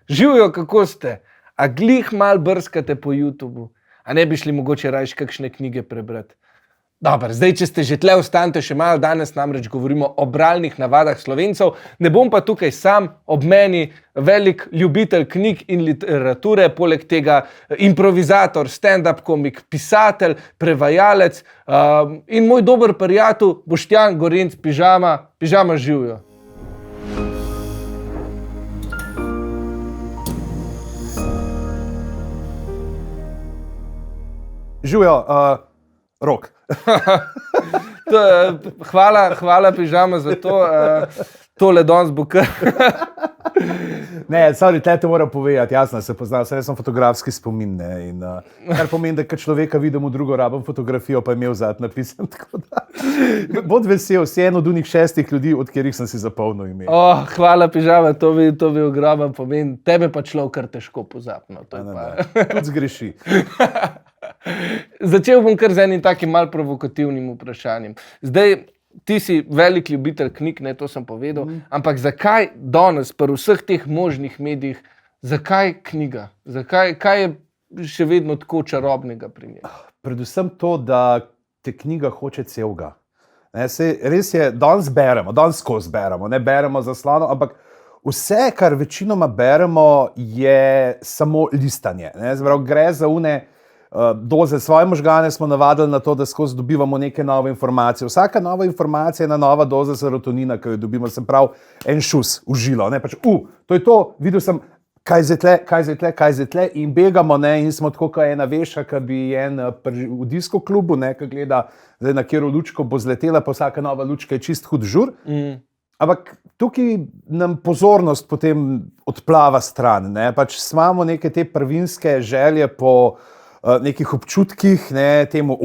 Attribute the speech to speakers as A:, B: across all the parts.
A: Živijo, kako ste? A glih mal brskate po YouTubu? A ne bi šli mogoče rajš kakšne knjige prebrati? Dobar, zdaj, če ste že tle, ostanite še malo, danes namreč govorimo o bralnih navadah Slovencev. Ne bom pa tukaj sam, ob meni velik ljubitelj knjig in literature, poleg tega improvizator, stand-up komik, pisatelj, prevajalec in moj dober prijatelj Boštjan Gorenc Pižama. Pižama, živijo.
B: Živijo, Rok.
A: Hvala Pižama za to. Tole danes bo kar.
B: Ne, sorry, te moram povedati, jasno se poznam, jaz sem fotografski spomin, ne, in kar pomeni, da kad človeka vidim v drugo, rabim fotografijo, pa je imel zad napisan, tako da bod vesel, si en od unih 6 ljudi, od katerih sem si zapomnil ime.
A: Hvala Pižama, to bi ogromen pomen. Tebe pa človek kar težko pozapno.
B: Tudi zgreši.
A: Začel bom kar z enim takim mal provokativnim vprašanjem. Zdaj, ti si velik ljubitelj knjig, ne, to sem povedal, ampak zakaj danes, pri vseh teh možnih medijih, zakaj knjiga? Kaj je še vedno tako čarobnega pri njej?
B: Predvsem to, da te knjiga hoče celega. Res je, danes beremo, danes skozi beremo, ne beremo zaslano, ampak vse, kar večinoma beremo, je samo listanje. Gre za doze svoje možgane smo navadili na to, da skozi dobivamo neke nove informacije. Vsaka nova informacija je ena nova doza serotonina, ki jo dobimo, sem prav en šus v žilo. To je to, videl sem, kaj zdaj tle in begamo, ne, in smo tako, kot ena veša, ki bi en v disko klubu, ne, ki gleda, zdaj na katero lučko bo zletela, pa vsaka nova lučka je čist hud žur. Ampak tukaj nam pozornost potem odplava stran. Imamo neke te prvinske želje po nekih občutkih, ne, temu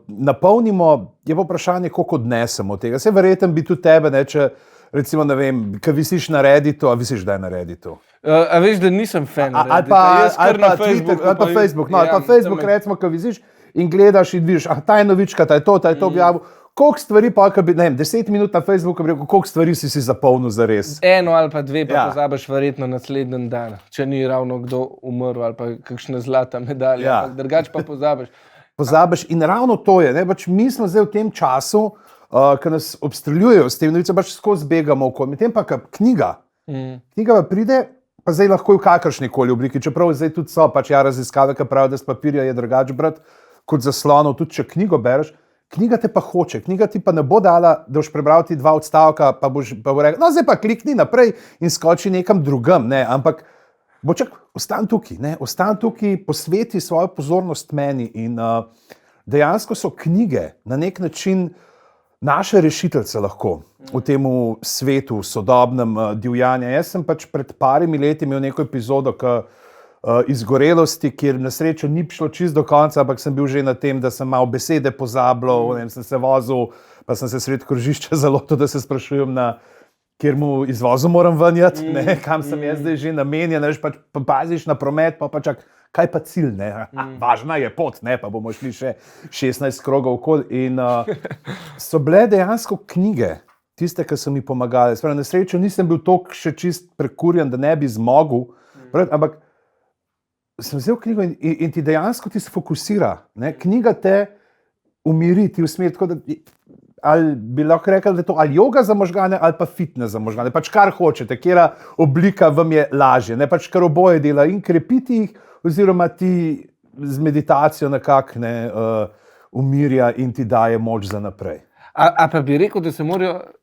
B: napolnimo, je pa vprašanje, koliko odnesemo tega. Se verjetno bi tudi tebe, ne, če recimo, ne vem, kaj visiš na Redditu, a visiš, da je na Redditu?
A: A veš, da nisem fan
B: Reddita. Ali pa Twitter, ali pa Facebook, recimo, kaj visiš in gledaš in vidiš, ta je novička, ta je to objavil. Koliko stvari pa, ne vem, 10 minut na Facebooku bi rekel, koliko stvari si zapolnil za res?
A: Eno ali pa dve pa pozabiš verjetno naslednji dan, če ni ravno kdo umrl ali pa kakšna zlata medalja, drugač pa pozabiš.
B: Pozabiš in ravno to je, ne, mi smo zdaj v tem času, ki nas obstreljujejo s tem novice, skozi begamo okoli. Medtem pa knjiga pa pride, pa zdaj lahko v kakršnikoli obliki, čeprav zdaj tudi so raziskave, ki pravijo, da s papirja je drugače brati kot zaslonov, tudi če knjigo bereš. Knjiga te pa hoče, knjiga ti pa ne bo dala, da boš prebral ti 2 odstavka, pa bo rekel, no zdaj pa klikni naprej in skoči nekam drugam, ne, ampak ostan tukaj, posveti svojo pozornost meni in dejansko so knjige na nek način naše rešiteljice lahko v tem svetu, sodobnem divjanja. Jaz sem pred parimi leti imel neko epizodo, izgorelosti, kjer na srečo ni šlo čisto do konca, ampak sem bil že na tem, da sem malo besede pozabljal, sem se vozil, pa sem se sredi krožišča zalotil, da se sprašujem, kjer mu izvozu moram venjati, kam sem jaz zdaj že namenjen, pa paziš na promet, pa čak, kaj pa cilj, ne? Važna je pot, ne? Pa bomo šli še 16 krogov okoli. In so bile dejansko knjige, tiste, ki so mi pomagali. Na srečo nisem bil toliko še čist prekurjen, da ne bi zmogel, ampak sem vzel knjigo in ti dejansko ti se fokusira. Ne? Knjiga te umiri, ti usmeri, tako da ali bi lahko rekel, da je to ali joga za možgane ali pa fitness za možgane. Kar hočete, katera oblika vam je lažje. Kar oboje dela in krepiti jih, oziroma ti z meditacijo nekako umirja in ti daje moč za naprej.
A: A pa bi rekel,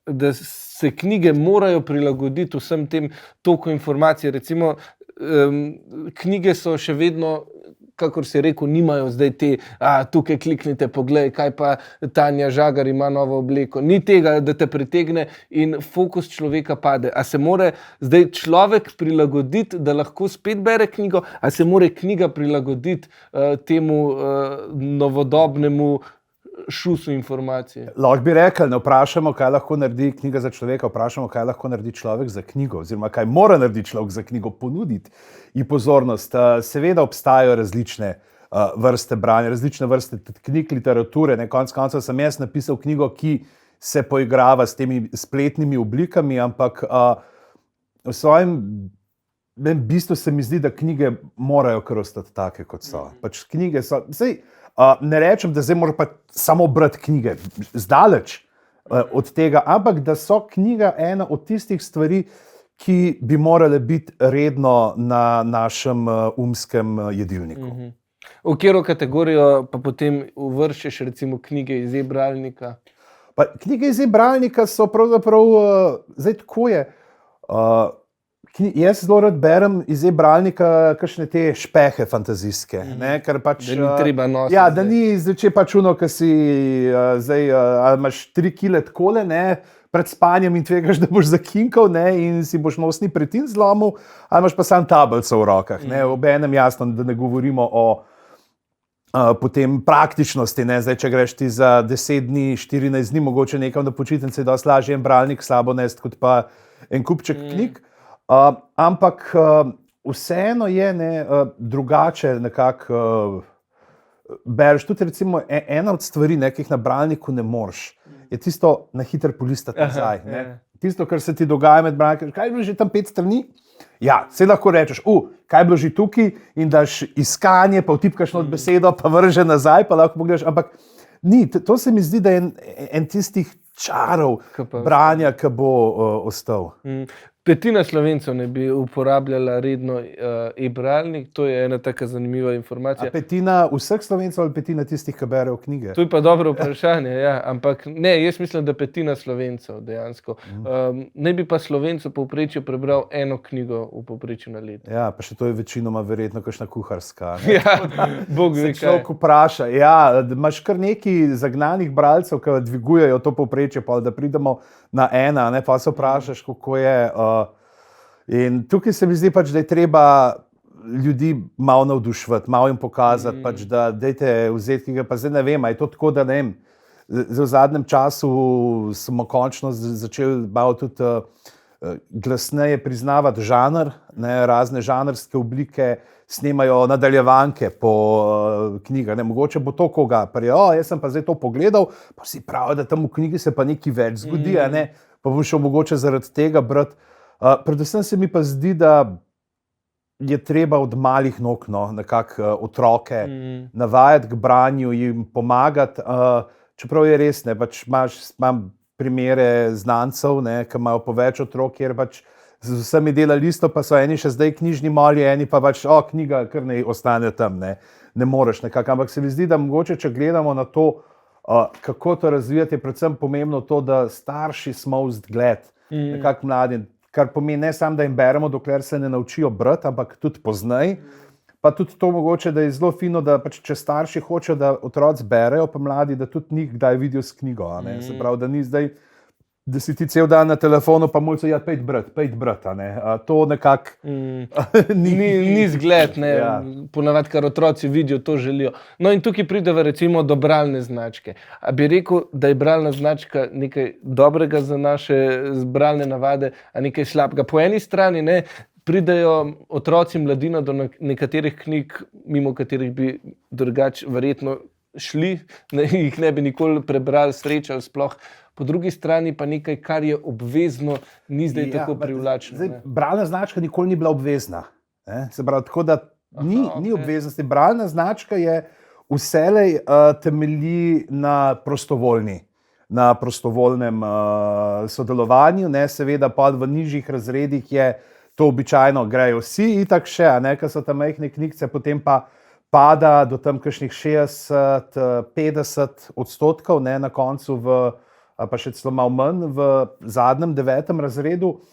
A: da se knjige morajo prilagoditi vsem tem toku informacij, recimo knjige so še vedno, kakor si rekel, nimajo zdaj te, tukaj kliknite, poglej, kaj pa Tanja Žagar ima novo obleko. Ni tega, da te pritegne in fokus človeka pade. A se mora zdaj človek prilagoditi, da lahko spet bere knjigo, a se mora knjiga prilagoditi temu novodobnemu šusu informacije?
B: Lahko bi rekel, ne vprašamo, kaj lahko naredi knjiga za človeka, vprašamo, kaj lahko naredi človek za knjigo, oziroma kaj mora narediti človek za knjigo, ponuditi ji pozornost. Seveda obstajajo različne vrste branja, različne vrste knjig, literature. Konec koncev sem jaz napisal knjigo, ki se poigrava s temi spletnimi oblikami, ampak v svojem bistvu se mi zdi, da knjige morajo kar ostati take, kot so. Pač knjige so, ne rečem, da zdaj moraš pa samo brati knjige, zdaleč od tega, ampak da so knjiga ena od tistih stvari, ki bi morale biti redno na našem umskem jedilniku.
A: V katero kategorijo pa potem uvrščaš recimo knjige iz e-bralnika?
B: Pa, knjige iz e-bralnika so pravzaprav, zdaj tako je, jaz zelo rad berem iz e-bralnika kakšne te špehe fantazijske, ker pač...
A: Da ni treba nositi.
B: Ja, da ni zdaj pač uno, ki si zdaj, ali imaš 3 kile takole, pred spanjem in tvegaš, da boš zakinkal, in si boš nosni pretin zlomil, ali imaš pa sam tablico v rokah, obenem jasno, da ne govorimo o potem praktičnosti, zdaj, če greš ti za 10 dni, 14 dni, mogoče nekam na počitnice, je dosti lažje en bralnik slabo nesti, kot pa en kupček knjig. Ampak vseeno je drugače nekako bereš. Tudi recimo ena od stvari, ki jih na bralniku ne moreš, je tisto na hitro polistati nazaj. Tisto, kar se ti dogaja med branjem, kaj je bilo že tam 5 strani? Ja, se lahko rečeš, kaj je bilo že tukaj in daš iskanje, pa vtipkaš not besedo, pa vrže nazaj, pa lahko pogledaš, ampak ni, to se mi zdi, da je en tistih čarov branja, ki bo ostal.
A: Petina Slovencev ne bi uporabljala redno e-bralnik, to je ena taka zanimiva informacija.
B: A petina vseh Slovencev ali petina tistih, ki berejo knjige?
A: To je pa dobro vprašanje, ja, ampak ne, jaz mislim, da petina Slovencev dejansko. Ne bi pa Slovencev povprečju prebral eno knjigo v povprečju na leto.
B: Ja, pa še to je večinoma verjetno kakšna kuharska.
A: Ja, Bog ve kaj.
B: Se človek vpraša, ja, imaš kar nekaj zagnanih bralcev, ki dvigujejo to povprečje, pa da pridemo na ena, pa se vprašaš, kako je. In tukaj se mi zdi pač, da je treba ljudi malo navdušiti, malo jim pokazati, pač, da dajte vzeti, ki ga pa zdaj ne vem, je to tako, da ne vem. Zdaj v zadnjem času smo končno začeli malo tudi glasneje priznavati žanr, razne žanrske oblike, snemajo nadaljevanke po knjigah. Mogoče bo to koga prijel, jaz sem pa zdaj to pogledal, pa si pravi, da tam v knjigi se pa nekaj več zgodi, pa bom šel mogoče zaradi tega brati. Predvsem se mi pa zdi, da je treba od malih nog nekako otroke navajati k branju, jim pomagati, čeprav je res, pač imam primere znancev, ki imajo po več otrok, kjer pač z vsemi delali isto, pa so eni še zdaj knjižni moli, eni pa pač, knjiga kar ne ostane tam, ne moreš nekako. Ampak se mi zdi, da mogoče, če gledamo na to, kako to razvijati, je predvsem pomembno to, da starši smo vzgled, nekako mladim, kar pomeni ne samo, da jim beremo, dokler se ne naučijo brati, ampak tudi pozneje. Pa tudi to mogoče, da je zelo fino, da pač, če starši hočejo, da otroci berejo, pa mladi, da tudi njih kdaj vidijo s knjigo. Se pravi, da ni zdaj, da si ti cel dan na telefonu, pa mulco, pejt brat. To nekako
A: ni zgled, ponavadi, kar otroci vidijo, to želijo. No in tukaj prideva recimo do bralne značke. A bi rekel, da je bralna značka nekaj dobrega za naše bralne navade, a nekaj slabega? Po eni strani pridejo otroci mladina do nekaterih knjig, mimo katerih bi drugače verjetno šli, jih ne bi nikoli prebrali, srečali sploh. Po drugi strani pa nekaj, kar je obvezno, ni zdaj tako privlačno.
B: Bralna značka nikoli ni bila obvezna. Se pravi, tako da ni obveznosti. Bralna značka je vselej temelji na prostovoljnem sodelovanju. Seveda pa v nižjih razredih je to običajno, grejo vsi itak še, ker so tam majhne knjigce, potem pa pada do tam kakšnih 60-50% na koncu pa še celo malo manj v zadnjem 9. razredu.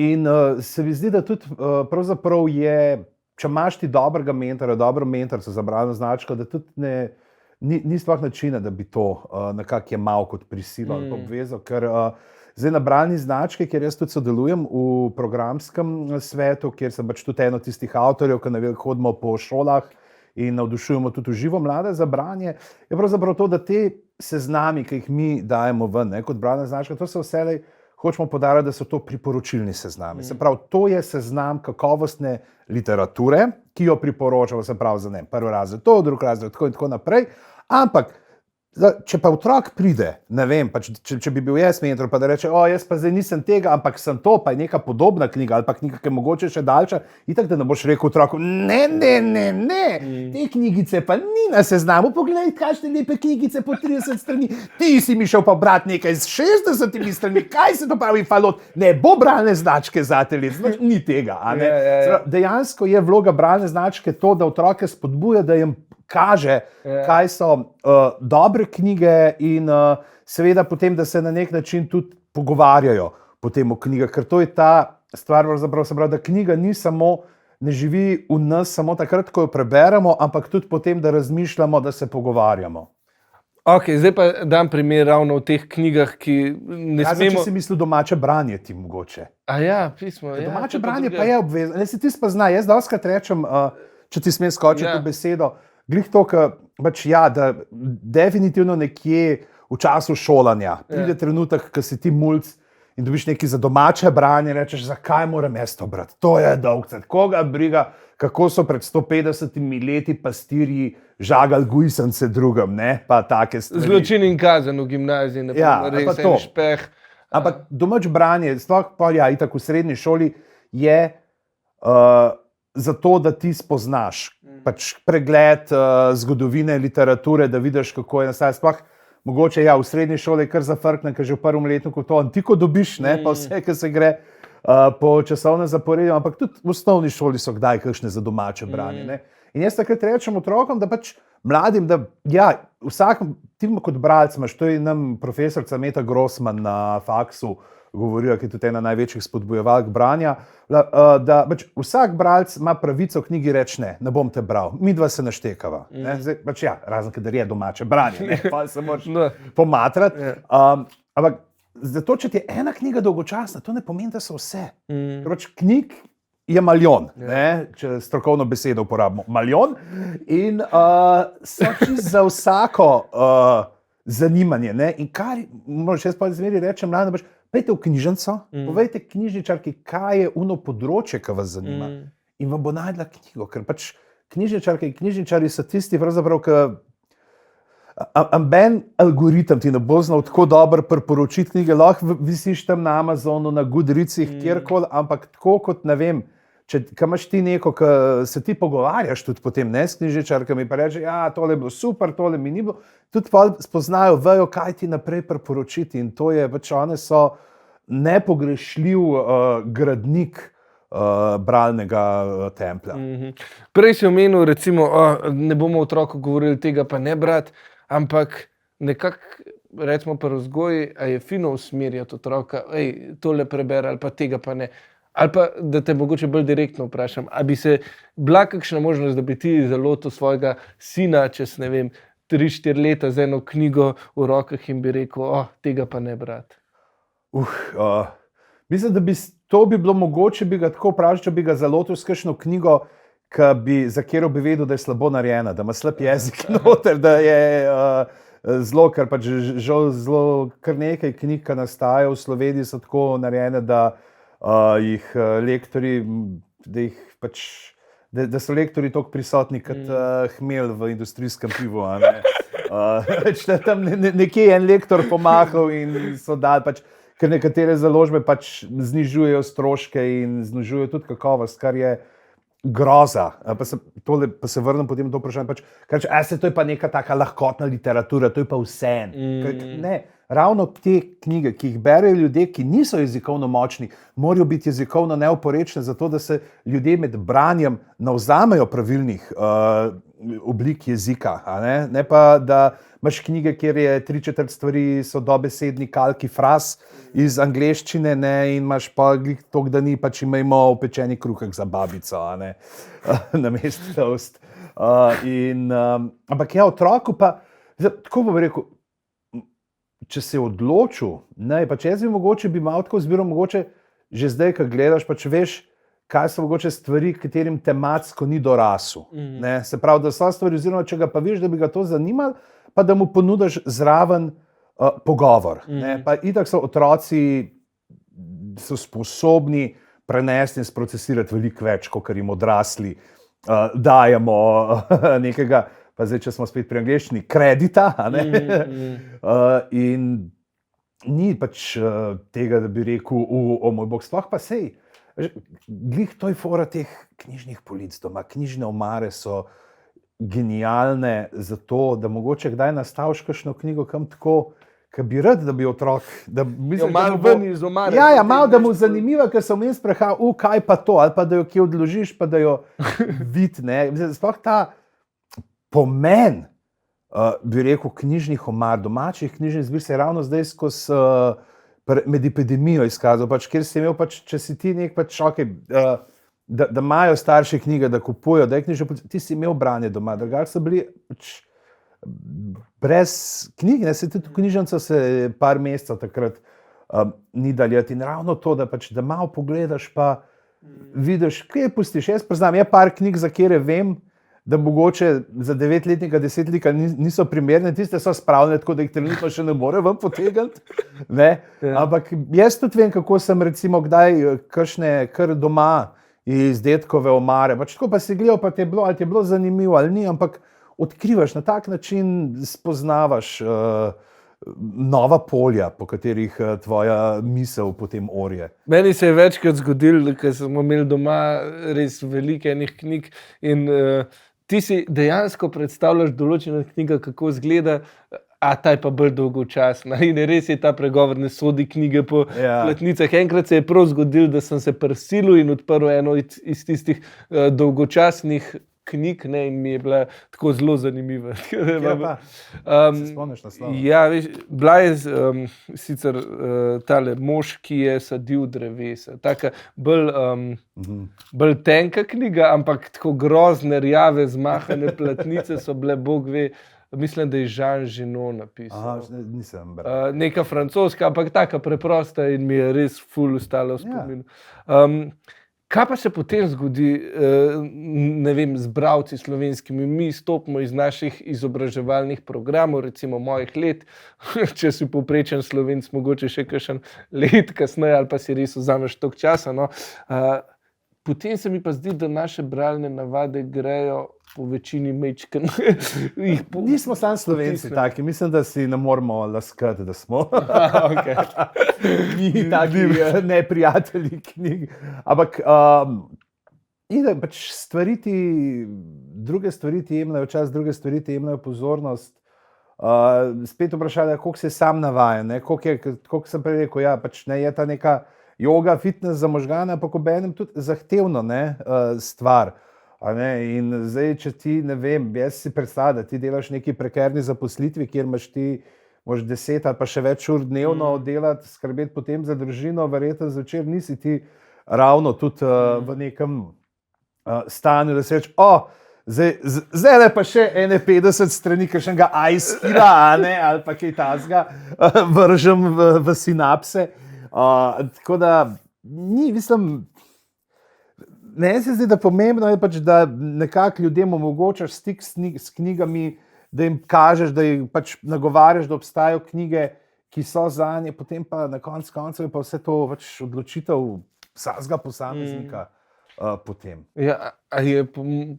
B: In se mi zdi, da tudi pravzaprav je, če imaš ti dobrega mentora, dobro mentorico za bralno značko, da tudi ni sploh načina, da bi to nekako jemal kot prisilo ali obvezo, ker zdaj na bralni znački, kjer jaz tudi sodelujem v programskem svetu, kjer sem pač tudi eno tistih avtorjev, ki hodimo po šolah in navdušujemo tudi v živo mlade za branje, je pravzaprav to, da te seznami, ki jih mi dajemo ven, kot bralna značka, to se vselej hočemo poudarjati, da so to priporočilni seznami. Se pravi, to je seznam kakovostne literature, ki jo priporočamo, se pravi, za prvi razred to, drugi razred tako in tako naprej, ampak Če pa otrok pride, ne vem, pač, če bi bil jaz mentor, pa da reče, jaz pa zdaj nisem tega, ampak sem to, pa je neka podobna knjiga ali pa knjiga, ki je mogoče še daljša, itak da ne boš rekel otroku, ne, te knjigice pa ni na seznamu, poglej, kakšne lepe knjigice po 30 strani, ti si mi šel pa brat nekaj z 60 strani, kaj se to pravi falot, ne bo bralne značke za telic, ni tega, a ne. Dejansko je vloga bralne značke to, da otroke spodbuja, da jim kaže, kaj so dobre knjige in seveda potem, da se na nek način tudi pogovarjajo potem o knjigah, ker to je ta stvar, da knjiga ni samo, ne živi v nas samo takrat, ko jo preberemo, ampak tudi potem, da razmišljamo, da se pogovarjamo.
A: Ok, zdaj pa dam primer ravno v teh knjigah, ki ne smemo...
B: Če si mislil domače branje ti mogoče.
A: Pismo,
B: domače branje pa je obvezno. Ne, si ti spozna, jaz dostikrat rečem, če ti smem skočiti v besedo, glih to, da definitivno nekje v času šolanja pride trenutek, ko si ti mulc in dobiš nekaj za domače branje, rečeš, zakaj moram jaz to brati? To je dolgcet. Koga briga, kako so pred 150 leti pastirji žagali gujsance drugem, ne? Pa take stvari.
A: Zločin in kazen v gimnaziji, res en špeh.
B: Ampak domač branje, sploh pa itak v srednji šoli, je zato, da ti spoznaš pač pregled zgodovine, literature, da vidiš, kako je nastajalo. Sploh mogoče v srednji šoli kar zafrkne, ker že v prvem letniku to antiko dobiš, pa vse, ki se gre po časovnem zaporedju, ampak tudi v osnovni šoli so kdaj kakšne za domače branje. Ne? In jaz takrat rečem otrokom, da pač mladim, da vsakem, ti kot bralec imaš, to je nam profesorica Meta Grossman na faksu govorila, ki je tudi ena največjih spodbujevalk branja, da pač vsak bralec ima pravico v knjigi reči ne bom te bral, midva se naštekava. Zdaj, pač razen, kadar je domače branje, pa se moraš pomatrati. Ampak zato, če ti je ena knjiga dolgočasna, to ne pomeni, da so vse. Pač knjig je milijon, če strokovno besedo uporabimo, milijon in so čisto za vsako zanimanje. In kar, moraš jaz pa zmeri rečem mladim, pojdite v knjižnico, povejte knjižničarki, kaj je ono področje, ki vas zanima. In vam bo najdla knjigo, ker pač knjižničarke in knjižničari so tisti, pravzaprav, amben algoritem ti ne bo znal tako dobro priporočiti knjige, lahko visiš tam na Amazonu, na Goodreadsih, kjerkoli, ampak tako kot, ne vem, če imaš ti neko, ki se ti pogovarjaš tudi potem s knjižničarkami, pa reče, tole je bilo super, tole mi ni bilo, tudi pa spoznajo, vejo, kaj ti naprej priporočiti in to je, pač one so nepogrešljiv gradnik bralnega templja.
A: Prej si omenil, recimo, ne bomo otroku govorili tega pa ne brati, ampak nekako, recimo pri vzgoji, a je fino usmerjati otroka, tole prebere ali pa tega pa ne. Ali pa, da te mogoče bolj direktno vprašam, a bi se bila kakšna možnost, da bi ti zalotil svojega sina čez, ne vem, 3-4 leta z eno knjigo v rokah in bi rekel, tega pa ne brati?
B: Mislim, da to bi bilo mogoče, bi ga tako vprašal, če bi ga zalotil s kakšno knjigo, za katero bi vedel, da je slabo narejena, da ima slab jezik noter, da je zelo, ker pač zelo kar nekaj knjig, ki nastajajo v Sloveniji, so tako narejene, da jih lektorji, da so lektorji toliko prisotni kot hmelj v industrijskem pivu. Tam nekje en lektor pomahal in so dali, ker nekatere založbe znižujejo stroške in znižujejo tudi kakovost, kar je groza. Pa se vrnem potem na to vprašanje, ker to je pa neka taka lahkotna literatura, to je pa vseeno. Ne. Ravno te knjige, ki jih berejo ljudje, ki niso jezikovno močni, morajo biti jezikovno neoporečne, zato da se ljudje med branjem navzamejo pravilnih oblik jezika. Ne pa, da imaš knjige, kjer je 3/4 stvari so dobesedni kalki fraz iz angleščine, in imaš pa toliko, da ni, imamo upečeni kruhek za babico, namesto toast. Ampak otroku pa, tako bom rekel, če se je odločil, jaz bi mogoče malo tako zbiral, mogoče že zdaj, ko gledaš, veš, kaj so mogoče stvari, katerim tematsko ni dorasel. Se pravi, da so stvari, oziroma če ga pa veš, da bi ga to zanimalo, pa da mu ponudiš zraven pogovor. Pa itak so otroci sposobni prenesti in sprocesirati veliko več, kot jim odrasli dajemo nekega. pa zdaj, če smo spet pri angleščini, kredita, a ne. In ni pač tega, da bi rekel, o moj bog, sploh pa sej. Glih to je fora teh knjižnih polic doma. Knjižne omare so genialne za to, da mogoče kdaj nastaviš kakšno knjigo kam tako, ki bi rad, da bi otrok, da mislim,
A: malo ven iz omare.
B: Ja, malo da mu zanimivo, ker se vmes prehaja, kaj pa to, ali pa da jo kje odložiš, pa da jo vidi, ne. Sploh ta pomen, bi rekel, knjižnih omar, domačih knjižnih zbir se je ravno zdaj skozi med epidemijo izkazal, pač, kjer si imel, pač, če si ti nek pač okay, da imajo starše knjige, da kupujo, da je knjižno, ti si imel branje doma, drugače so bili pač brez knjig, ne, se tudi v knjižnico se par mesecev takrat ni daljati. In ravno to, da pač, da malo pogledaš, pa vidiš, kaj pustiš. Jaz poznam, je par knjig, za kere vem, da mogoče za 9-letnika, 10-letnika niso primerne, tiste so spravljene, tako da jih trenutno še ne more ven potegniti. Ja. Ampak jaz tudi vem, kako sem recimo kdaj kakšne kar doma iz dedkove omare, pač tako pa si gledal, pa ti je bilo zanimivo ali ni, ampak odkrivaš, na tak način spoznavaš nova polja, po katerih tvoja misel potem orje.
A: Meni se je večkrat zgodilo, ker smo imeli doma res veliko enih knjig in ti si dejansko predstavljaš določena knjiga, kako izgleda, a ta je pa bolj dolgočasna. In res je ta pregovor, ne sodi knjige po platnicah. Enkrat se je prav zgodilo, da sem se prisilil in odprl eno iz tistih dolgočasnih knjig, ne, in mi je bila tako zelo zanimiva.
B: Se spomniš naslova?
A: Ja, veš, bila je sicer tale mož, ki je sadil drevesa. Taka bolj tenka knjiga, ampak tako grozne, rjave, zmahane platnice so bile, Bog ve, mislim, da je Jean Genot napisal.
B: Aha, nisem bral.
A: Neka francoska, ampak taka preprosta in mi je res ful ostala v spominu. Kaj pa se potem zgodi, ne vem, z bralci slovenskimi? Mi stopimo iz naših izobraževalnih programov, recimo mojih let, če si povprečen Slovenc, mogoče še kakšen let kasneje, ali pa si res vzameš toliko časa. No. Potem se mi pa zdi, da naše bralne navade grejo po večini mečken.
B: Nismo samo Slovenci taki, mislim, da si ne moramo laskati, da smo. Mi taki neprijatelji knjig. Ampak pač druge stvari ti jemljajo čas, druge stvari ti jemljajo pozornost. Spet vprašanje, koliko si sam navajen, koliko sem prej rekel, ja, pač ne je ta neka joga, fitness za možgane, ampak obenem tudi zahtevno stvar. In zdaj, če ti, ne vem, jaz si predstavljam, da ti delaš neki prekerni zaposlitvi, kjer imaš ti možeš 10 ali pa še več ur dnevno delati, skrbeti potem za družino, verjetno zvečer nisi ti ravno tudi v nekem stanju, da se reči, zdaj pa še 51 strani kakšnega ice-kila, ali pa kaj tazga vržem v sinapse. Tako da ni, mislim, meni se zdi, da pomembno je pač, da nekako ljudem omogočaš stik s knjigami, da jim kažeš, da jih pač nagovarjaš, da obstajajo knjige, ki so zanje, potem pa na koncu je pa vse to pač odločitev vsakega posameznika. Potem.
A: Ja, a je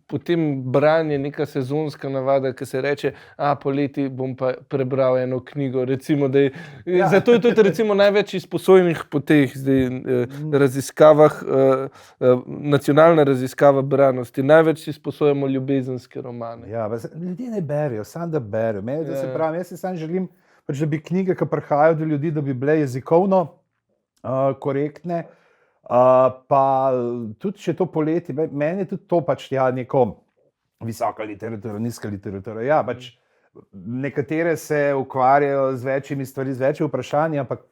A: potem branje neka sezonska navada, ki se reče, poleti bom pa prebral eno knjigo, recimo, da je, zato je tudi recimo največ izposojenih po teh raziskavah, nacionalna raziskava branosti, največ izposojamo ljubezenske romane.
B: Ja, ljudje ne berejo, samo da berejo. Jaz si sam želim, pač, da bi knjige, ki prihajajo do ljudi, da bi bile jezikovno korektne. Pa tudi če to poleti, meni je tudi to pač neko visoka literatura, nizka literatura. Ja, pač nekatere se ukvarjajo z večjimi stvari, z večjimi vprašanji, ampak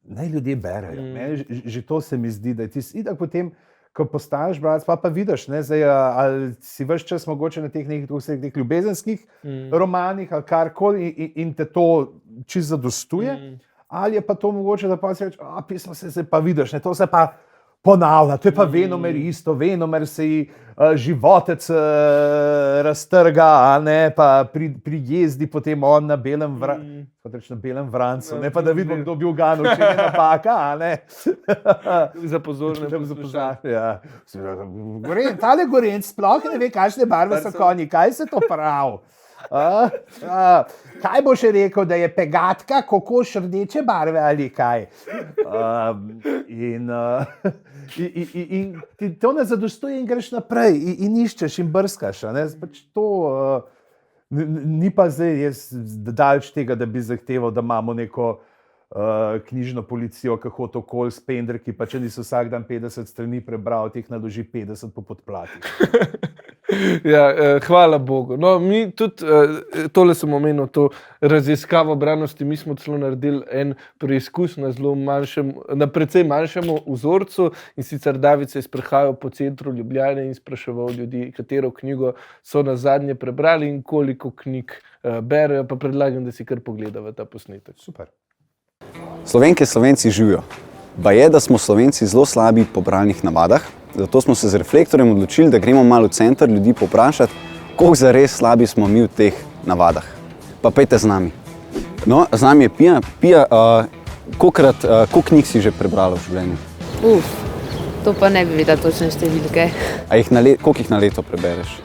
B: naj ljudje berejo. Meni že to se mi zdi, da ti itak potem, ko postaneš bralec, pa vidiš, zdaj, ali si ves čas mogoče na teh nekih ljubezenskih romanih ali karkoli in te to čisto zadostuje. Ali je pa to mogoče, da pa si reči, pismo se pa vidiš, to se pa ponavlja. To je pa venomer isto, venomer se ji životec raztrga, a ne, pa pri jezdi potem on na belem vrancu, ne pa da vidimo, kdo bi uganil, če je napaka, a ne.
A: Za pozorne poslušalce.
B: Ja. Tale Gorenc sploh ne ve, kakšne barve so konji, kaj se to pravi. Kaj bo še rekel, da je pegatka kokoš rdeče barve ali kaj? In ti to ne zadostuje in greš naprej in iščeš in brskaš. Pač to ni pa zdaj jaz daleč tega, da bi zahteval, da imamo neko knjižno policijo, kako to kol s pendrki, pa če niso vsak dan 50 strani prebral, teh naloži 50 po podplati.
A: Ja, hvala Bogu. No, mi tudi, tole sem omenil, to raziskavo branosti, mi smo celo naredili en preizkus na precej manjšemu vzorcu in sicer David se je sprehajal po centru Ljubljane in spraševal ljudi, katero knjigo so nazadnje prebrali in koliko knjig berejo, pa predlagam, da si kar pogledava ta posnetek.
B: Super.
C: Slovenke, Slovenci živijo. Pa je, da smo Slovenci zelo slabi po bralnih navadah, zato smo se z Reflektorjem odločili, da gremo malo v center ljudi poprašati, koliko zares slabi smo mi v teh navadah. Pa pejte z nami. No, z nami je Pija. Pija, koliko knjig si že prebrala v življenju?
D: To pa ne bi vedela točne številke.
C: Koliko jih na leto prebereš?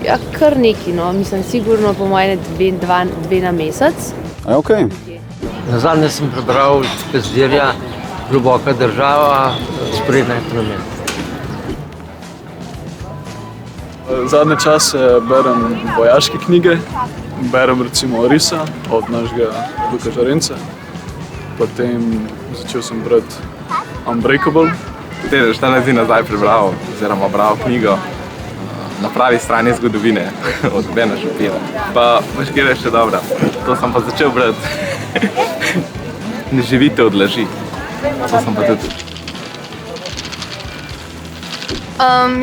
D: Ja, kar neki, no. Mislim, sigurno po moje dve na mesec.
C: Okay.
E: Nazadnje sem prebral Pezdirja Globoka država, Sprednja ekonomija.
F: Zadnje čase berem vojaške knjige, berem recimo Risa od našega Luka Žarence, potem začel sem brati Unbreakable.
G: 14 dni nazaj prebral oziroma bral knjigo Na pravi strani zgodovine od Bena Šapira. Pa Maškira je še dobra, to sem pa začel brati. Ne živite od laži, to sem pa tudi.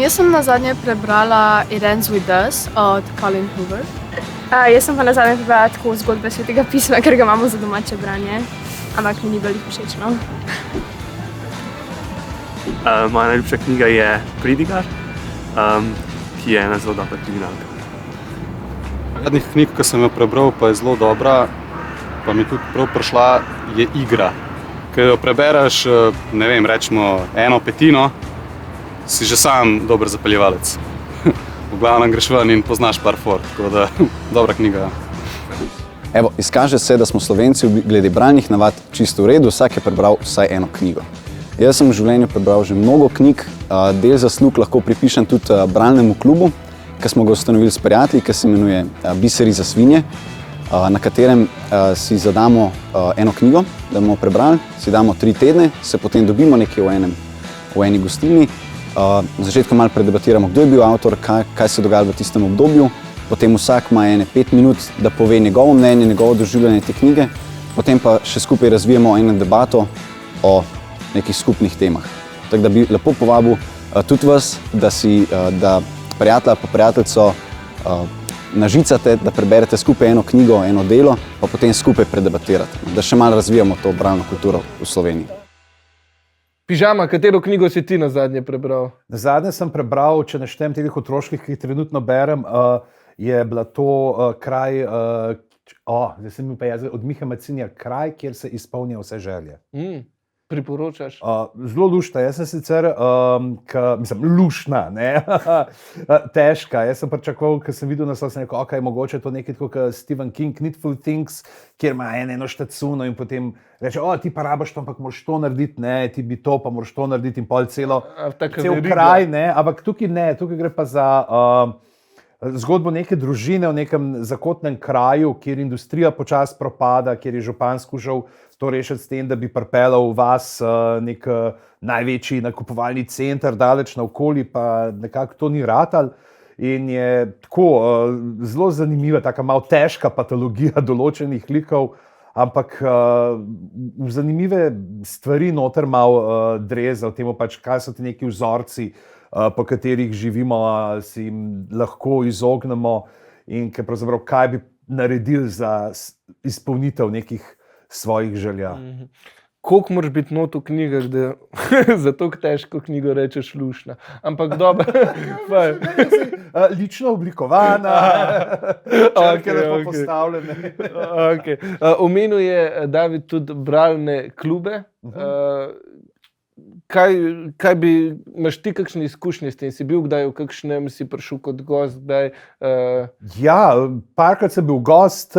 H: Jaz sem nazadnje prebrala It Ends With Us od Colin Hoover. Jaz sem pa nazadnje prebrala tako zgodbe Svetega pisma, ker ga imamo za domače branje, ampak mi ni bilo všečno.
I: Moja najljubša knjiga je Pridigar, ki je ena zelo dobra kriminalka.
J: Zadnjih knjig, ki sem jo prebral, pa je zelo dobra, pa mi tudi prav prišla, je Igra. Ko jo prebereš, ne vem, rečemo 1/5, si že sam dober zapeljevalec. V glavnem greš ven in poznaš par for, tako da dobra knjiga.
C: Evo, izkaže se, da smo Slovenci glede bralnih navad čisto v redu, vsak je prebral vsaj eno knjigo. Jaz sem v življenju prebral že mnogo knjig, del zaslug lahko pripišem tudi bralnemu klubu, ki smo ga ustanovili s prijatelji, ki se imenuje Biseri za svinje, na katerem si zadamo eno knjigo, da bomo prebrali, si damo 3 tedne, se potem dobimo nekje v eni gostilni, na začetku malo predebatiramo, kdo je bil avtor, kaj se dogaja v tistem obdobju, potem vsak ima 5 minut, da pove njegovo mnenje, njegovo doživljanje te knjige, potem pa še skupaj razvijemo eno debato o nekih skupnih temah. Tako da bi lepo povabil tudi vas, da prijatelja pa prijateljico nažicate, da preberete skupaj eno knjigo, eno delo, pa potem skupaj predebatirate, da še malo razvijamo to bralno kulturo v Sloveniji.
A: Pižama, katero knjigo si ti nazadnje prebral?
B: Nazadnje sem prebral, če ne štem teh otroških, ki jih trenutno berem, je bila to kraj, zdaj sem mi pa jaz, od Mihe Macinja, Kraj, kjer se izpolnijo vse želje.
A: Priporočaš?
B: Zelo lušta, jaz sem sicer, luštna, ne, težka. Jaz sem pričakoval, ko sem videl naslov, sem rekel, ok, mogoče to nekaj tako kot Stephen King, Needful Things, kjer ima eno štacuno in potem reče, ti pa rabaš to, ampak moraš to narediti, ne, ti bi to, pa moraš to narediti in pol cel kraj, ne, ampak tukaj ne, tukaj gre pa za zgodbo neke družine v nekem zakotnem kraju, kjer industrija počasi propada, kjer je župan skušal to rešiti s tem, da bi pripeljal v vas nek največji nakupovalni center, daleč naokoli, pa nekako to ni ratal. In je tako zelo zanimiva, taka malo težka patologija določenih likov, ampak v zanimive stvari noter malo dreza, v tem pač, kaj so ti neki vzorci, po katerih živimo, si jim lahko izognemo in pravzaprav kaj bi naredili za izpolnitev nekih svojih želja.
A: koliko moraš biti not v knjigah, da za to težko knjigo rečeš lušna. Ampak dobro.
B: Lično oblikovana, črke lepo postavljene.
A: Omenil je David tudi bralne klube. Imaš ti kakšne izkušnje s tem? Si bil kdaj v kakšnem, si prišel kot gost?
B: Ja, parkrat sem bil gost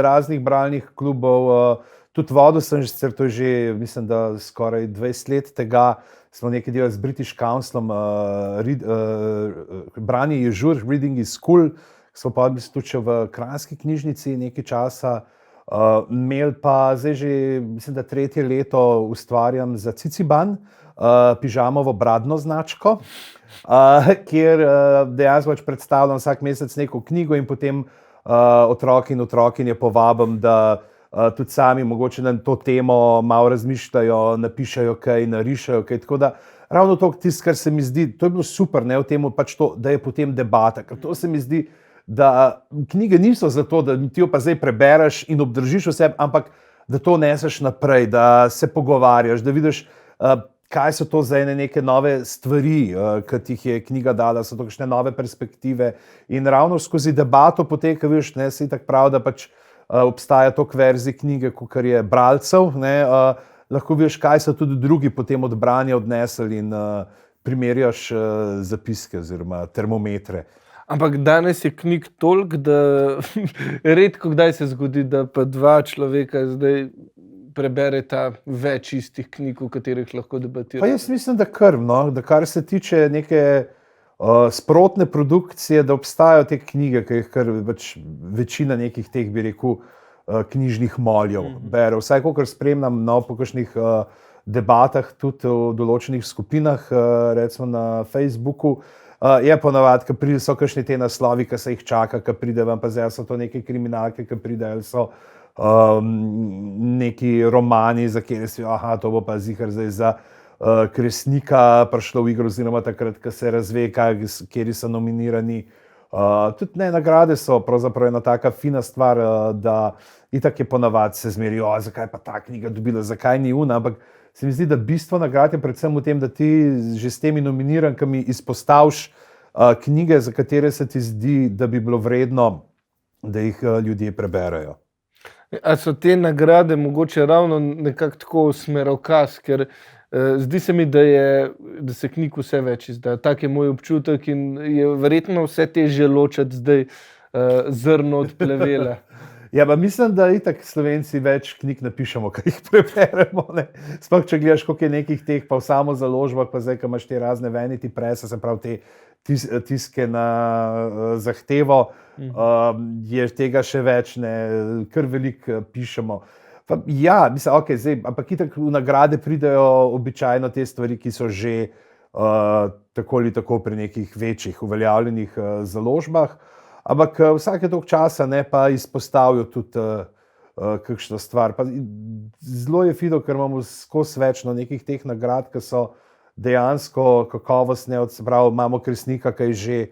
B: raznih bralnih klubov, tudi vodil sem že, mislim, da skoraj 20 let tega, smo nekaj delali z British Councilom, branje je žur, Reading is Cool, smo pa tudi še v Kranjski knjižnici nekaj časa, imel pa zdaj že, mislim, da 3. leto ustvarjam za Ciciban, pižamovo bradno značko, kjer dejansko predstavljam vsak mesec neko knjigo in potem otroki in otrokinje povabim, da tudi sami mogoče na to temo malo razmišljajo, napišajo kaj, narišajo kaj, tako da ravno to, kar se mi zdi, to je bilo super, ne, v tem pač to, da je potem debata, ker to se mi zdi, da knjige niso zato, da ti jo pa zdaj prebereš in obdržiš v sebi, ampak da to neseš naprej, da se pogovarjaš, da vidiš, kaj so to za neke nove stvari, ki ti jih je knjiga dala, so to kakšne nove perspektive in ravno skozi debato poteka, vidiš, ne, se tako prav, da pač obstaja toliko verzij knjige, kakor je bralcev, ne, lahko vidiš, kaj so tudi drugi potem od branja odnesli in primerjaš zapiske oziroma termometre.
A: Ampak danes je knjig toliko, da redko kdaj se zgodi, da pa dva človeka zdaj prebereta več istih knjig, v katerih lahko debatirajo.
B: Pa jaz mislim, da krvno, da kar se tiče neke sprotne produkcije, da obstajajo te knjige, ki jih kar večina nekih teh, bi rekel, knjižnih moljev bere. Vsaj kolikor spremljam po kakšnih debatah, tudi v določenih skupinah, recimo na Facebooku, je ponavadi, ko so kakšni te naslovi, ki se jih čaka, ko pride ven, pa zdaj so to neke kriminalke, ki pridejo, ali so neki romani, za kjer si, to bo pa zihar zdaj za Kresnika prišlo v igro, oziroma takrat, ko se razve, kjeri so nominirani. Tudi ne, nagrade so pravzaprav ena taka fina stvar, da itak je ponavadi se zmeri, zakaj pa ta knjiga dobila, zakaj ni una, ampak se mi zdi, da bistvo nagrad je predvsem v tem, da ti že s temi nominirankami izpostaviš knjige, za katere se ti zdi, da bi bilo vredno, da jih ljudje preberejo.
A: A so te nagrade mogoče ravno nekako tako smerokaz, ker zdi se mi, da se knjig vse več izda. Tak je moj občutek in je verjetno vse težje ločiti zdaj zrno od plevela.
B: Ja, pa mislim, da itak Slovenci več knjig napišemo, kaj jih preberemo. Sploh, če gledaš, koliko je nekih teh, pa v samozaložbah, pa zdaj, ko imaš te razne Vanity Presse, se pravi te tiske na zahtevo, je tega še več, kar veliko pišemo. Ja, mislim, okej, zdaj, ampak itak v nagrade pridejo običajno te stvari, ki so že tako ali tako pri nekih večjih uveljavljenih založbah, ampak vsake toliko časa pa izpostavijo tudi kakšno stvar. Pa zelo je fino, ker imamo skozi več nekih teh nagrad, ki so dejansko kakovostne, se pravi, imamo Kresnika, ki je že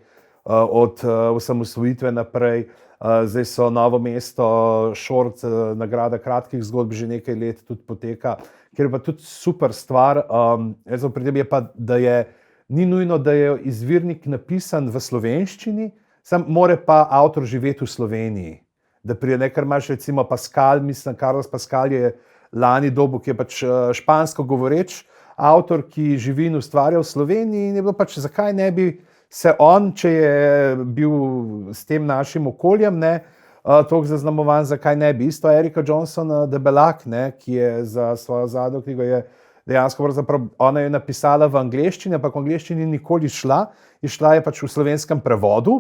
B: od osamosvojitve naprej. Zdaj so Novo mesto, Šort, nagrada kratkih zgodb že nekaj let tudi poteka, ker je pa tudi super stvar. Pri tem je pa, da ni nujno, da je izvirnik napisan v slovenščini, sam mora pa avtor živeti v Sloveniji. Da prije nekaj imaš recimo Pascal, mislim, Carlos Pascal je lani dobil, ki je pač špansko govoreč avtor, ki živi in ustvarja v Sloveniji in je bilo pač, zakaj ne bi se on, če je bil s tem našim okoljem, toliko zaznamovan, zakaj ne bi. Isto Erika Johnson Debelak, ki je za svojo zadnjo knjigo dejansko, ona je napisala v angleščini, ampak v angleščini nikoli šla je pač v slovenskem prevodu,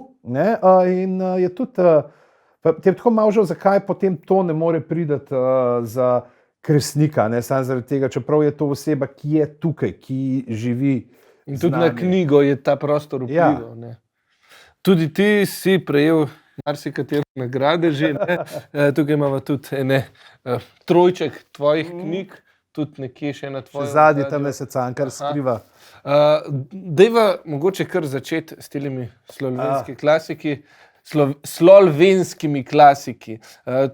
B: in je tudi, te tako malo žal, zakaj potem to ne more priti za Kresnika, samo zaradi tega, čeprav je to oseba, ki je tukaj, ki živi.
A: In tudi na knjigo je ta prostor vplival. Ja. Tudi ti si prejel marsikatero nagrade že. Tukaj imamo tudi trojček tvojih knjig, tudi nekje še na tvojem.
B: Zadnji tam se Cankar skriva.
A: Dajva mogoče kar začeti s temi slovenskimi klasiki.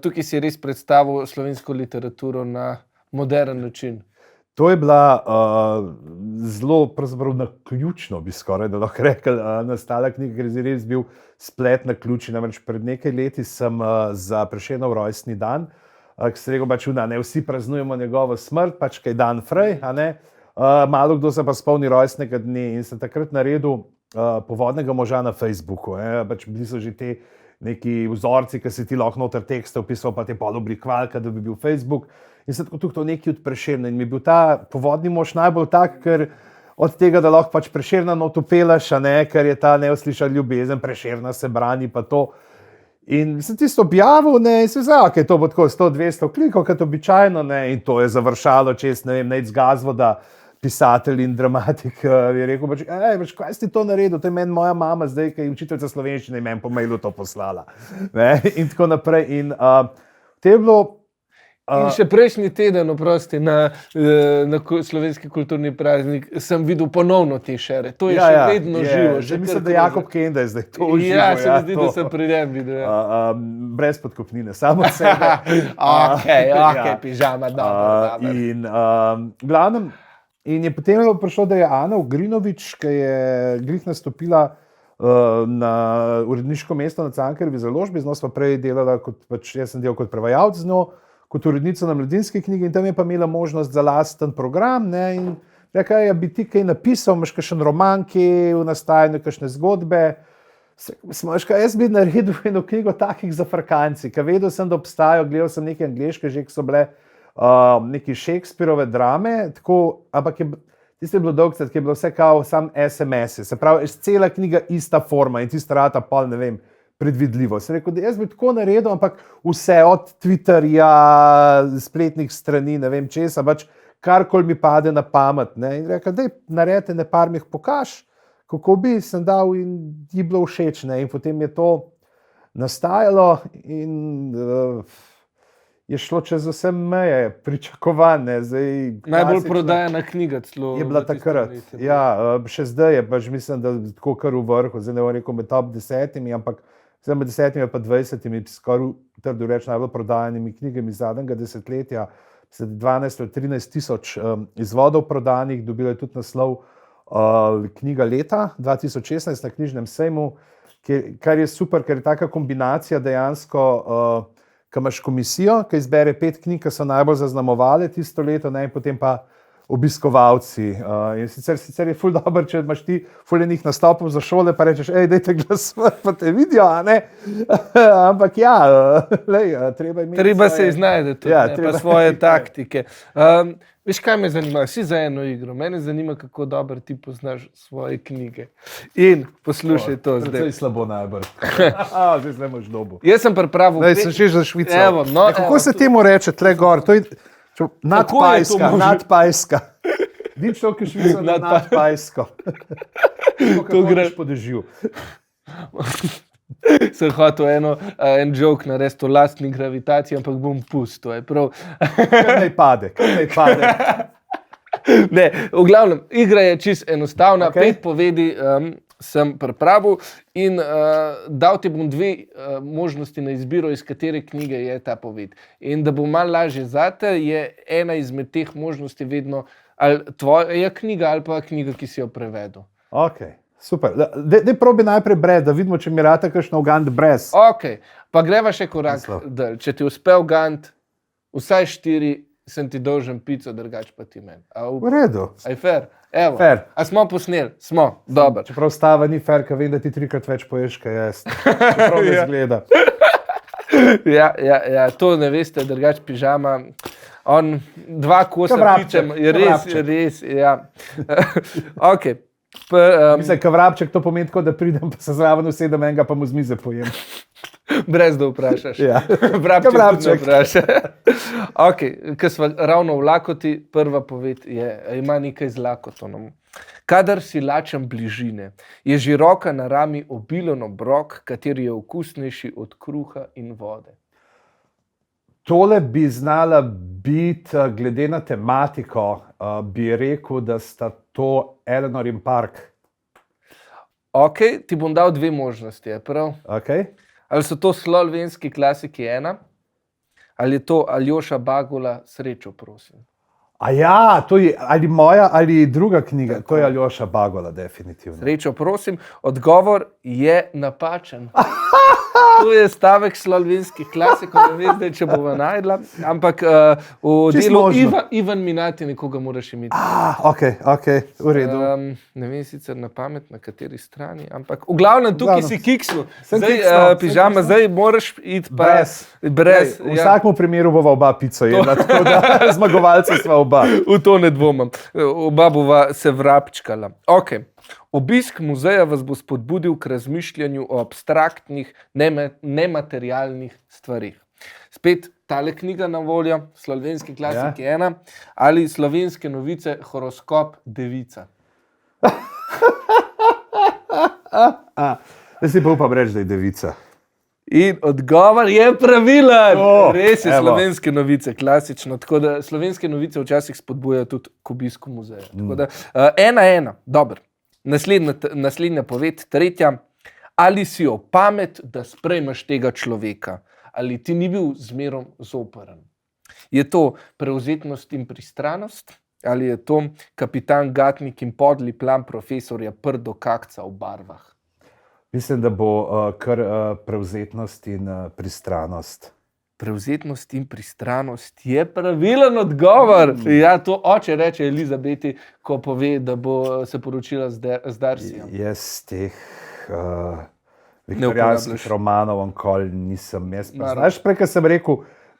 A: Tukaj si res predstavil slovensko literaturo na moderen način.
B: To je bila zelo naključno, bi skoraj da lahko rekel, nastala knjiga, ker je res bil splet naključij. Namreč pred nekaj leti sem za Prešernov rojstni dan, ki se rekel, pač, ne vsi praznujemo njegovo smrt, pač kaj dan frej, malo kdo se pa spomni rojstnega dne in sem takrat naredil Povodnega moža na Facebooku. Pač bili so že te neki vzorci, ki si ti lahko noter tekste opisal, pa te poloblikvalka, da bi bil Facebook. In sem tako tukaj nekaj od Prešerna in mi je bil ta Povodni mož najbolj tak, ker od tega, da lahko pač Prešerna notopelaš, ker je ta neuslišan ljubezen, Prešerna se brani pa to. In sem tisto objavil, in sem vzal, ok, to bo tako 100-200 klikov, kot običajno, in to je završalo čez, ne vem, Nejc Gazvoda, pisatelj in dramatik, je rekel, pač, kaj si to naredil, to je meni moja mama zdaj, ki je učiteljica slovenščine in meni po mailu to poslala. In tako naprej. In te je bilo...
A: In še prejšnji teden, oprosti, na slovenski kulturni praznik sem videl ponovno te šere. To je še vedno živo.
B: Mislim, da Jakob Kenda je zdaj to uživo.
A: Ja, se mi zdi, da sem pri njem videl.
B: Brez podkupnine, samo sebe.
A: Ok, pižama, dobro.
B: In glavnem, in je potem prišlo, da je Ana Ugrinović, ki je glih nastopila na uredniško mesto na Cankarjevi založbi, z njo sva prej delala, jaz sem delal kot prevajalec z njo, kot urednica na Mladinski knjigi in tam je pa imela možnost za lasten program, in rekla je, bi ti kaj napisal, imaš kakšen roman, ki je v nastajanju, kakšne zgodbe. Jaz bi naredil eno knjigo takih zafrkanci, ker vedel sem, da obstajajo, gledal sem neke angleške že, ki so bile neke Shakespearove drame, ampak tiste je bilo dolgcet, ki je bilo vse kao sam SMS-i, se pravi, cela knjiga ista forma in tista rata pol, ne vem, predvidljivo. Sem rekel, da jaz bi tako naredil, ampak vse od Twitterja, spletnih strani, ne vem česa, pač karkoli mi pade na pamet. In rekel, daj naredite, par mi jih pokaž, kako bi sem dal in ji bilo všeč. In potem je to nastajalo in je šlo čez vse meje, pričakovane.
A: Najbolj prodajana knjiga celo.
B: Je bila takrat. Ja, še zdaj je, pač mislim, da tako kar v vrhu, zdaj ne bom rekel med top 10, ampak med 10 pa 20, skoraj trdo reči najbolj prodajanimi knjigami zadnjega desetletja, 12 ali 13 tisoč izvodov prodanih, dobila je tudi naslov knjiga leta 2016 na knjižnem sejmu, kar je super, ker je taka kombinacija dejansko, ko imaš komisijo, ki izbere 5 knjig, ki so najbolj zaznamovale tisto leto, in potem pa obiskovalci. In sicer je ful dobro, če imaš ti ful enih nastopov za šole, pa rečeš, dajte glasovati, pa te vidijo, ampak ja, treba imeti
A: treba se iznajde tudi, pa svoje taktike. Veš, kaj me zanima? Si za eno igro. Mene zanima, kako dobro ti poznaš svoje knjige. In poslušaj to zdaj.
B: Precej slabo najbolj. Zdaj zdaj imaš dobo.
A: Jaz sem pripravil...
B: Sem še za Švico. Kako se temu reče tle gor? Nadpajska. Nič to, ki Švico nadpajsko. To greš po dežju.
A: Sem hotel en joke narediti o lastni gravitaciji, ampak bom pustil, je prav.
B: Kar naj pade.
A: Ne, v glavnem, igra je čisto enostavna, 5 povedi sem pripravil in dal ti bom 2 možnosti na izbiro, iz katere knjige je ta poved. In da bo malo lažje zate, je ena izmed teh možnosti vedno ali tvoja knjiga ali pa knjiga, ki si jo prevedel.
B: Ok. Super. Daj probi najprej brez, da vidimo, če mi rata kakšno ugant brez.
A: Ok, pa greva še korak dalj. Če ti uspe ugant, vsaj 4 sem ti dolžen pico, drugač pa ti meni.
B: V redu.
A: Aj fair? Evo.
B: Fair.
A: A smo posneli? Smo. Dobar.
B: Čeprav stava ni fair, ker vem, da ti 3-krat več poješ, kaj jaz. Čeprav ne zgleda.
A: Ja, to ne veste, drugač pižama. On 2 kosa pičem. Je res, ja. Ok.
B: Mislim, ka vrabček to pomeni tako, da pridem, pa se zraven usedem enega, pa mu z mize pojem.
A: Brez da vprašaš.
B: Ja.
A: Vrabček vpraša. Ok, ko smo ravno v lakoti, prva poved ima nekaj z lakotonom. Kadar si lačen bližine, je žiroka na rami obilen obrok, kateri je okusnejši od kruha in vode.
B: Tole bi znala biti, glede na tematiko, bi rekel, da sta to Eleanor in Park.
A: Ok, ti bom dal 2 možnosti, je prav?
B: Ok.
A: Ali so to slovenski klasiki 1, Ali je to Aljoša Bagula, Srečo prosim?
B: A ja, to je ali moja ali druga knjiga, to je Aljoša Bagola, definitivno.
A: Srečo prosim, odgovor je napačen. To je stavek slovenskih klasikov, ne vem zdaj, če bova najdla, ampak v
B: Čisto
A: delu
B: možno.
A: Ivan Minati nekoga moraš imeti.
B: Ok, v redu.
A: Ne vem sicer na pamet, na kateri strani, ampak v glavnem tukaj si kiksnu.
B: Sem
A: Zdaj,
B: kiksnil,
A: pižama, zdaj moraš iti pa brez.
B: V vsakem primeru bova oba pico jedla, tako da zmagovalca sva oba.
A: V to ne dvomim. Oba bova se vrapčkala. Okay. Obisk muzeja vas bo spodbudil k razmišljanju o abstraktnih, nematerialnih stvarih. Spet tale knjiga na voljo, Slovenski klasiki 1 ali Slovenske novice, horoskop Devica.
B: Zdaj si pa upam reči, da je Devica.
A: In odgovor je pravilen. Res je,
B: evo.
A: Slovenske novice, klasično. Tako da Slovenske novice včasih spodbujajo tudi k obisku muzeja. Tako da 1-1, dobro. Naslednja poved, tretja. Ali si jo pamet, da sprejmeš tega človeka? Ali ti ni bil zmerom zoprn? Je to prevzetnost in pristranost? Ali je to kapitan Gatnik in podli plan profesorja Prdo Kakca v barvah?
B: Mislim, da bo kar prevzetnost in pristranost.
A: Prevzetnost in pristranost je pravilen odgovor. Ja, to oče reče Elizabeti, ko pove, da bo se poročila z Darcyjem.
B: Jaz teh viktorijanskih romanov onkoli nisem. Znaš, prej, ko sem rekel,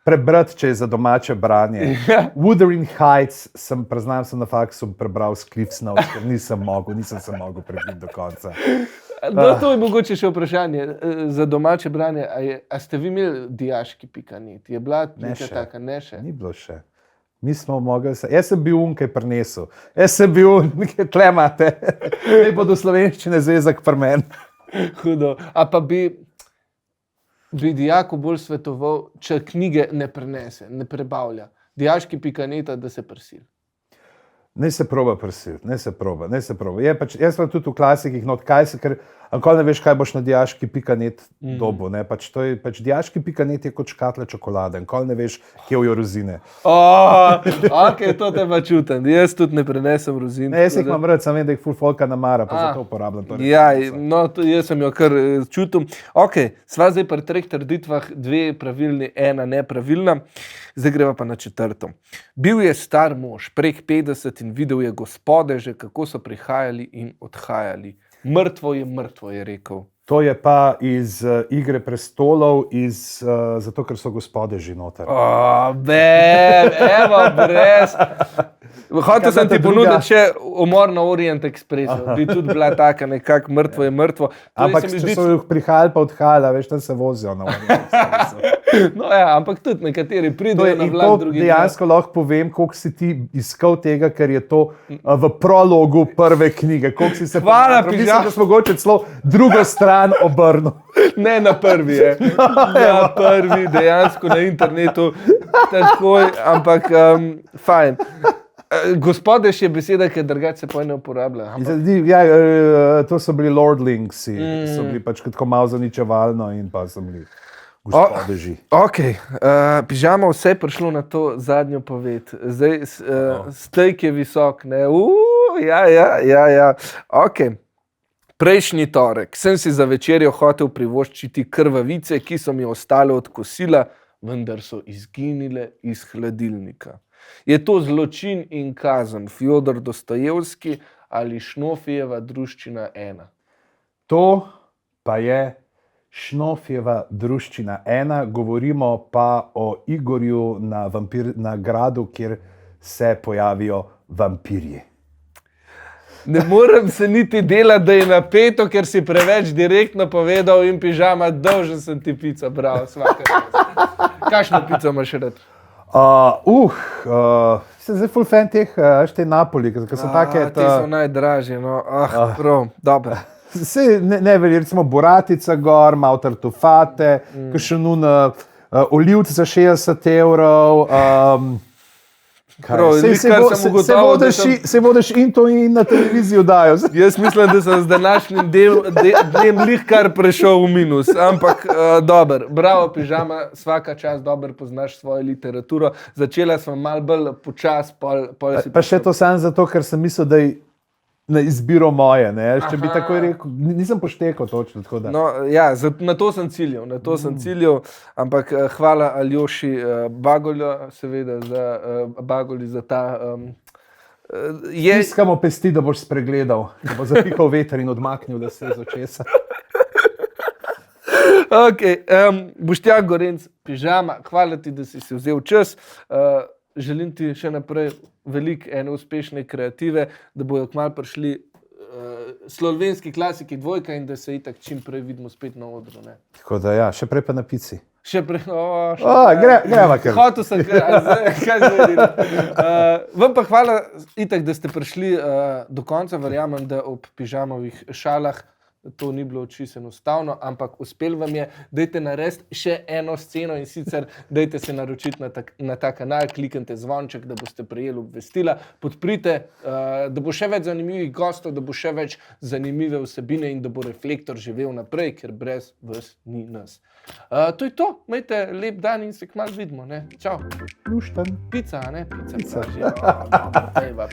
B: prebrati, če je za domače branje. Wuthering Heights, priznam, sem na faksu prebral s Cliffs Notes, ker nisem se mogel prebiti do konca.
A: No, to je mogoče še vprašanje za domače branje. A ste vi imeli dijaški pikanet? Je bila nekaj taka? Ne še?
B: Ni bilo še. Mi smo mogli se... Jaz sem bil kaj prinesel. Jaz sem bil nekaj tlemate. Ne bodo slovenščine zvezak pri meni.
A: Hudo. A pa bi dijaku bolj svetoval, če knjige ne prenese, ne prebavlja. Dijaški pikaneta, da se prisili.
B: Ne se proba prisiliti, ne se proba. Jaz sem tudi v klasikih, ker nikoli ne veš, kaj boš na dijaški pikanet dobil. Dijaški pikanet je kot škatla čokolade, nikoli ne veš, kje jo rozine.
A: Ok, to te pa čutim. Jaz tudi ne prenesem rozin.
B: Jaz jih imam rad, sem vem, da jih ful folka namara, pa zato uporabljam.
A: Ja, no, jaz sem jo kar čutil. Ok, sva zdaj pri 3 trditvah, 2 pravilni, 1 nepravilna. Zdaj greva pa na 4. Bil je star mož, prek 50 in videl je gospodeže, kako so prihajali in odhajali. Mrtvo je rekel.
B: To je pa iz Igre prestolov, zato ker so gospodeži noter.
A: Evo, brez. Hotel sem ti ponuditi še umor na Orient Expressu, bi tudi bila taka nekako mrtvo je mrtvo.
B: Ampak če so jih prihajali pa odhajali, veš, tam se vozijo na Orient Expressu.
A: No ja, ampak tudi nekateri pridejo na vlak, drugi ne.
B: Dejansko lahko povem, koliko si ti iskal tega, ker je to v prologu prve knjige.
A: Hvala,
B: Mislim, da smo mogoče celo drugo stran obrnil.
A: Ne na prvi, je. Na prvi, dejansko na internetu, takoj, ampak fajn. Gospodež je beseda, ki drugače se ne uporablja.
B: Ja, to so bili lordlingsi, so bili pač tako malo zaničevalno in pa so bili gospodeži.
A: Ok, pižama, vse je prišlo na to zadnjo poved. Zdaj, stejk je visok, ne? Ja. Ok. Prejšnji torek sem si za večerjo hotel privoščiti krvavice, ki so mi ostale od kosila, vendar so izginile iz hladilnika. Je to Zločin in kazen, Fjodor Dostojevski ali Šnofijeva druščina 1?
B: To pa je Šnofijeva druščina 1, govorimo pa o Igorju na gradu, kjer se pojavijo vampirji.
A: Ne morem se niti delati, da je napeto, ker si preveč direktno povedal in pižama, dolžen sem ti pico, bravo, svaka čast. Kakšno pico imaš rad?
B: Sem zdaj full fan teh, te Napoli, ker so take...
A: Ti so najdražji, no, prav, dobro.
B: Ne veli, recimo Boratica gor, malo tartufate, kakšen olivc za 60 evrov,
A: Prav,
B: Se vodiš in to in na televizijo dajo.
A: Jaz mislim, da sem z današnjim dnem lih kar prešel v minus, ampak dober. Bravo, pižama, svaka čas dobro poznaš svojo literaturo. Začela sem malo bolj počas, pol si...
B: Pa še to sam zato, ker sem mislil, da je na izbiro moje, ne? Če bi tako rekel, nisem poštekal točno. Tako da.
A: No, ja, na to sem ciljal, ampak hvala Aljoši Bagolju, seveda, Bagolju za ta...
B: Tiskamo pesti, da boš spregledal, da bo zapihal veter in odmaknil, da se z očesa.
A: Boštjan Gorenc, pižama, hvala ti, da si vzel čas. Želim ti še naprej veliko ene uspešne kreative, da bojo kmalu prišli slovenski klasiki dvojka in da se itak čim prej vidimo spet na odru. Ne?
B: Tako da ja, še prej pa na pici.
A: Še prej,
B: greva kar.
A: Hotel sem, kaj zdaj. Vam pa hvala itak, da ste prišli do konca, verjamem, da ob pižamovih šalah to ni bilo čisto enostavno, ampak uspel vam je. Dajte narediti še eno sceno in sicer dajte se naročiti na ta kanal, kliknite zvonček, da boste prejeli obvestila, podprite, da bo še več zanimivih gostov, da bo še več zanimive vsebine in da bo Reflektor živel naprej, ker brez vas ni nas. To je to, imejte lep dan in se kmalu vidimo, ne? Čau.
B: Luštan.
A: Pica, ne? Pica.
B: Pica.
A: Pejva.